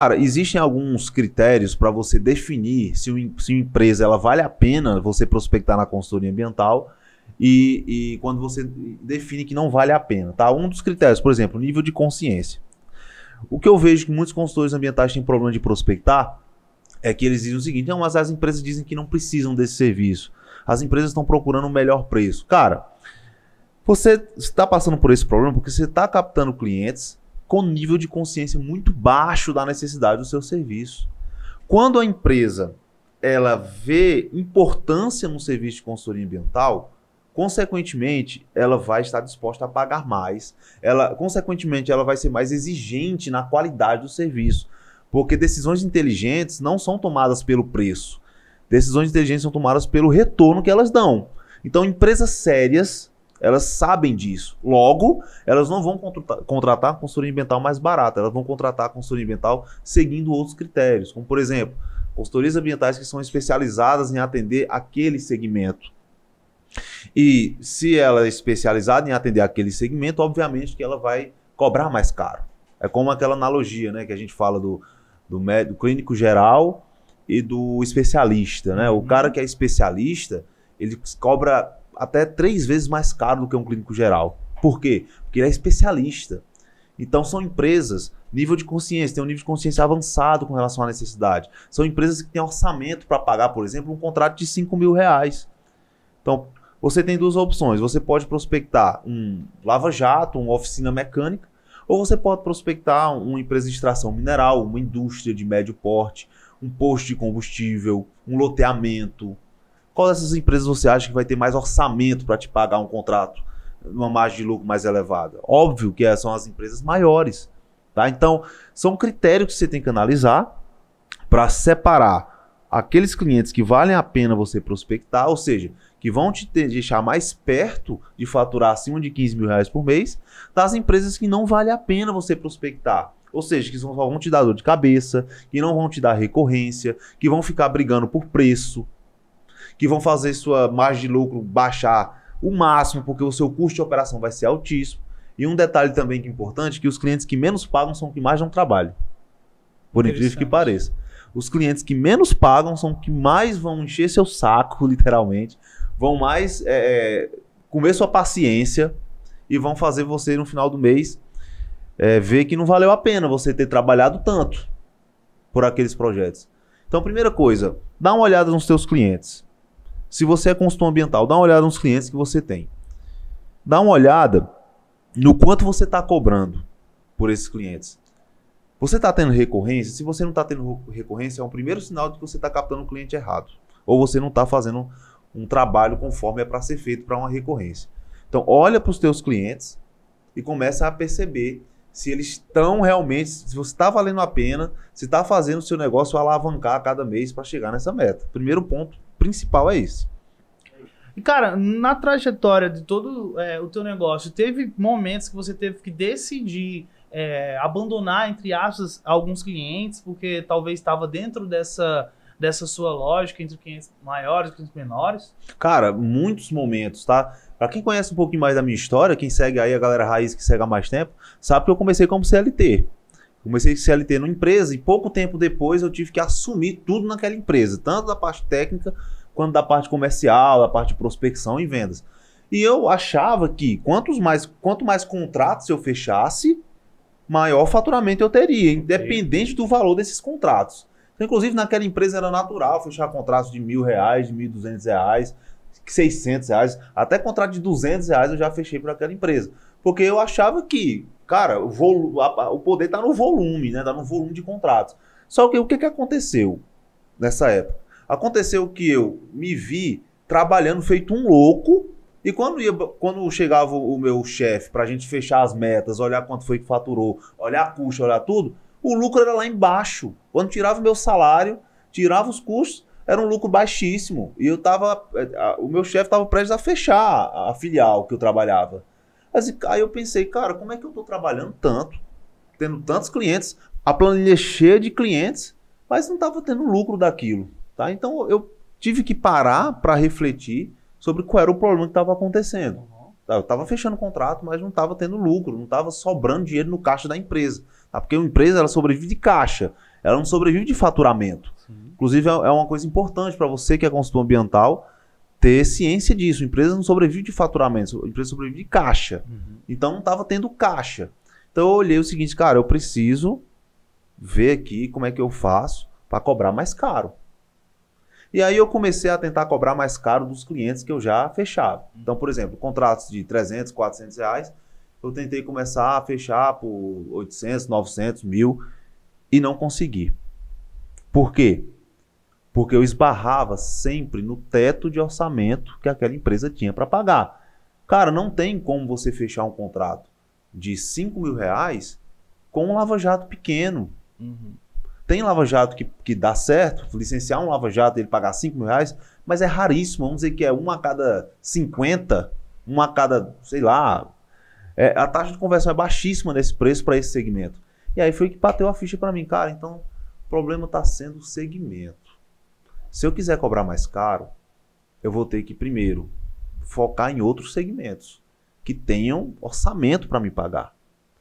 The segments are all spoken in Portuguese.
Cara, existem alguns critérios para você definir se uma empresa ela vale a pena você prospectar na consultoria ambiental e quando você define que não vale a pena, tá? Um dos critérios, por exemplo, nível de consciência. O que eu vejo que muitos consultores ambientais têm problema de prospectar é que eles dizem o seguinte: não, mas as empresas dizem que não precisam desse serviço. As empresas estão procurando um melhor preço. Cara, você está passando por esse problema porque você está captando clientes com nível de consciência muito baixo da necessidade do seu serviço. Quando a empresa ela vê importância no serviço de consultoria ambiental, consequentemente, ela vai estar disposta a pagar mais. Consequentemente, ela vai ser mais exigente na qualidade do serviço. Porque decisões inteligentes não são tomadas pelo preço. Decisões inteligentes são tomadas pelo retorno que elas dão. Então, empresas sérias, elas sabem disso. Logo, elas não vão contratar a consultoria ambiental mais barata. Elas vão contratar a consultoria ambiental seguindo outros critérios. Como, por exemplo, consultorias ambientais que são especializadas em atender aquele segmento. E se ela é especializada em atender aquele segmento, obviamente que ela vai cobrar mais caro. É como aquela analogia, né, que a gente fala do clínico geral e do especialista, né? O cara que é especialista, ele cobra até 3 vezes mais caro do que um clínico geral. Por quê? Porque ele é especialista. Então são empresas, nível de consciência, tem um nível de consciência avançado com relação à necessidade. São empresas que têm orçamento para pagar, por exemplo, um contrato de R$ 5.000. Então, você tem 2 opções. Você pode prospectar um lava-jato, uma oficina mecânica, ou você pode prospectar uma empresa de extração mineral, uma indústria de médio porte, um posto de combustível, um loteamento. Qual dessas empresas você acha que vai ter mais orçamento para te pagar um contrato numa margem de lucro mais elevada? Óbvio que são as empresas maiores. Tá? Então, são critérios que você tem que analisar para separar aqueles clientes que valem a pena você prospectar, ou seja, que vão te deixar mais perto de faturar acima de R$ 15.000 por mês, das empresas que não vale a pena você prospectar. Ou seja, que só vão te dar dor de cabeça, que não vão te dar recorrência, que vão ficar brigando por preço, que vão fazer sua margem de lucro baixar o máximo, porque o seu custo de operação vai ser altíssimo. E um detalhe também que é importante, que os clientes que menos pagam são os que mais dão trabalho. Por incrível que pareça. Os clientes que menos pagam são os que mais vão encher seu saco, literalmente, vão mais comer sua paciência e vão fazer você, no final do mês, ver que não valeu a pena você ter trabalhado tanto por aqueles projetos. Então, primeira coisa, dá uma olhada nos seus clientes. Se você é consultor ambiental, dá uma olhada nos clientes que você tem. Dá uma olhada no quanto você está cobrando por esses clientes. Você está tendo recorrência? Se você não está tendo recorrência, é um primeiro sinal de que você está captando o cliente errado. Ou você não está fazendo um trabalho conforme é para ser feito para uma recorrência. Então, olha para os teus clientes e começa a perceber se eles estão realmente, se você está valendo a pena, se está fazendo o seu negócio alavancar a cada mês para chegar nessa meta. O primeiro ponto principal é esse. E, cara, na trajetória de todo o teu negócio, teve momentos que você teve que decidir abandonar, entre aspas, alguns clientes, porque talvez estava dentro dessa sua lógica entre clientes maiores e clientes menores? Cara, muitos momentos, tá? Pra quem conhece um pouquinho mais da minha história, quem segue aí, a galera raiz que segue há mais tempo, sabe que eu comecei como CLT. Comecei CLT numa empresa e pouco tempo depois eu tive que assumir tudo naquela empresa, tanto da parte técnica quanto da parte comercial, da parte de prospecção e vendas. E eu achava que quanto mais contratos eu fechasse, maior faturamento eu teria, independente do valor desses contratos. Então, inclusive, naquela empresa era natural fechar contratos de R$ 1.000, de R$ 1.200, R$ 600, até contrato de R$ 200 eu já fechei para aquela empresa. Porque eu achava que, cara, o poder está no volume, né? Está no volume de contratos. Só que o que aconteceu nessa época? Aconteceu que eu me vi trabalhando feito um louco. E quando chegava o meu chefe para a gente fechar as metas, olhar quanto foi que faturou, olhar a custa, olhar tudo, o lucro era lá embaixo. Quando tirava o meu salário, tirava os custos, era um lucro baixíssimo. E o meu chefe estava prestes a fechar a filial que eu trabalhava. Aí eu pensei, cara, como é que eu estou trabalhando tanto, tendo tantos clientes, a planilha cheia de clientes, mas não estava tendo lucro daquilo. Tá? Então eu tive que parar para refletir sobre qual era o problema que estava acontecendo. Eu estava fechando o contrato, mas não estava tendo lucro, não estava sobrando dinheiro no caixa da empresa. Tá? Porque uma empresa ela sobrevive de caixa. Ela não sobrevive de faturamento. Sim. Inclusive, é uma coisa importante para você que é consultor ambiental ter ciência disso. A empresa não sobrevive de faturamento, a empresa sobrevive de caixa. Então, não estava tendo caixa. Então, eu olhei o seguinte, cara, eu preciso ver aqui como é que eu faço para cobrar mais caro. E aí eu comecei a tentar cobrar mais caro dos clientes que eu já fechava. Então, por exemplo, contratos de 300, 400 reais, eu tentei começar a fechar por 800, 900, 1.000 e não consegui. Por quê? Porque eu esbarrava sempre no teto de orçamento que aquela empresa tinha para pagar. Cara, não tem como você fechar um contrato de 5 mil reais com um lava-jato pequeno. Tem lava-jato que dá certo, licenciar um lava-jato e ele pagar 5 mil reais, mas é raríssimo. Vamos dizer que é uma a cada 50, uma a cada, sei lá. A taxa de conversão é baixíssima nesse preço para esse segmento. E aí foi que bateu a ficha para mim, cara. Então, o problema está sendo o segmento. Se eu quiser cobrar mais caro, eu vou ter que, primeiro, focar em outros segmentos que tenham orçamento para me pagar.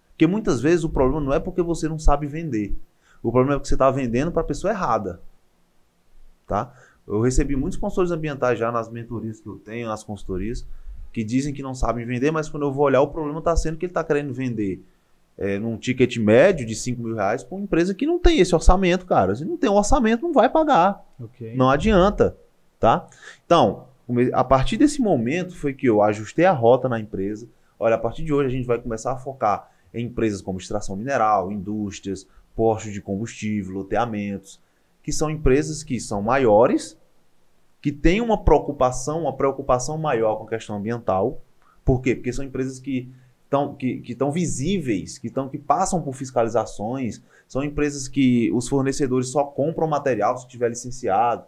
Porque muitas vezes o problema não é porque você não sabe vender. O problema é que você está vendendo para a pessoa errada. Tá? Eu recebi muitos consultores ambientais já nas mentorias que eu tenho, nas consultorias, que dizem que não sabem vender, mas quando eu vou olhar, o problema está sendo que ele está querendo vender num ticket médio de 5 mil reais para uma empresa que não tem esse orçamento, cara. Se não tem um orçamento, não vai pagar. Okay. Não adianta. Tá? Então, a partir desse momento foi que eu ajustei a rota na empresa. Olha, a partir de hoje a gente vai começar a focar em empresas como extração mineral, indústrias, postos de combustível, loteamentos, que são empresas que são maiores, que têm uma preocupação maior com a questão ambiental. Por quê? Porque são empresas que estão visíveis, que passam por fiscalizações, são empresas que os fornecedores só compram material se estiver licenciado,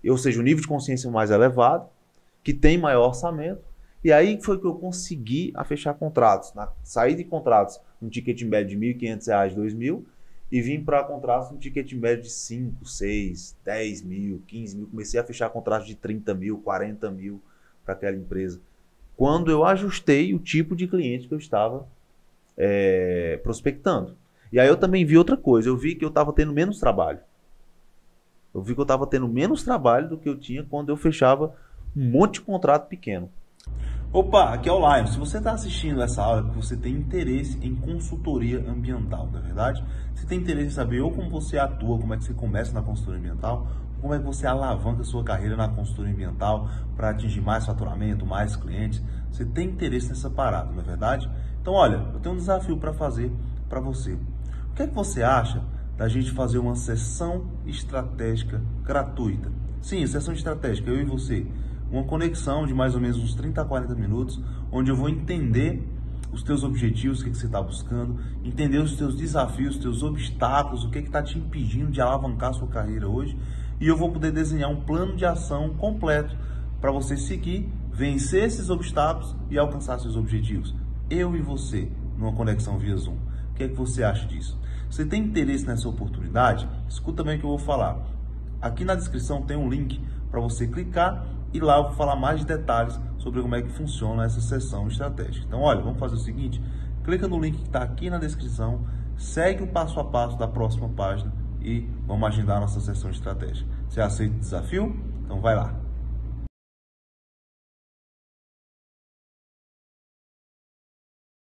ou seja, o nível de consciência mais elevado, que tem maior orçamento. E aí foi que eu consegui a fechar contratos, sair de contratos um ticket médio de R$ 1.500, R$ 2.000, e vim para contratos um ticket médio de 5, 6, 10 mil, 15 mil. Comecei a fechar contratos de 30 mil, 40 mil para aquela empresa. Quando eu ajustei o tipo de cliente que eu estava prospectando. E aí eu também vi outra coisa. Eu vi que eu estava tendo menos trabalho. Eu vi que eu estava tendo menos trabalho do que eu tinha quando eu fechava um monte de contrato pequeno. Opa, aqui é o Lion. Se você está assistindo essa aula é porque você tem interesse em consultoria ambiental, não é verdade? Você tem interesse em saber ou como você atua, como é que você começa na consultoria ambiental, como é que você alavanca a sua carreira na consultoria ambiental para atingir mais faturamento, mais clientes. Você tem interesse nessa parada, não é verdade? Então, olha, eu tenho um desafio para fazer para você. O que é que você acha da gente fazer uma sessão estratégica gratuita? Sim, sessão estratégica, eu e você. Uma conexão de mais ou menos uns 30 a 40 minutos, onde eu vou entender os teus objetivos, o que você está buscando, entender os teus desafios, os teus obstáculos, o que está te impedindo de alavancar a sua carreira hoje, e eu vou poder desenhar um plano de ação completo para você seguir, vencer esses obstáculos e alcançar seus objetivos. Eu e você, numa conexão via Zoom. O que é que você acha disso? Se você tem interesse nessa oportunidade, escuta bem o que eu vou falar. Aqui na descrição tem um link para você clicar e lá eu vou falar mais de detalhes sobre como é que funciona essa sessão estratégica. Então, olha, vamos fazer o seguinte, clica no link que está aqui na descrição, segue o passo a passo da próxima página e vamos agendar a nossa sessão estratégica. Você aceita o desafio? Então vai lá.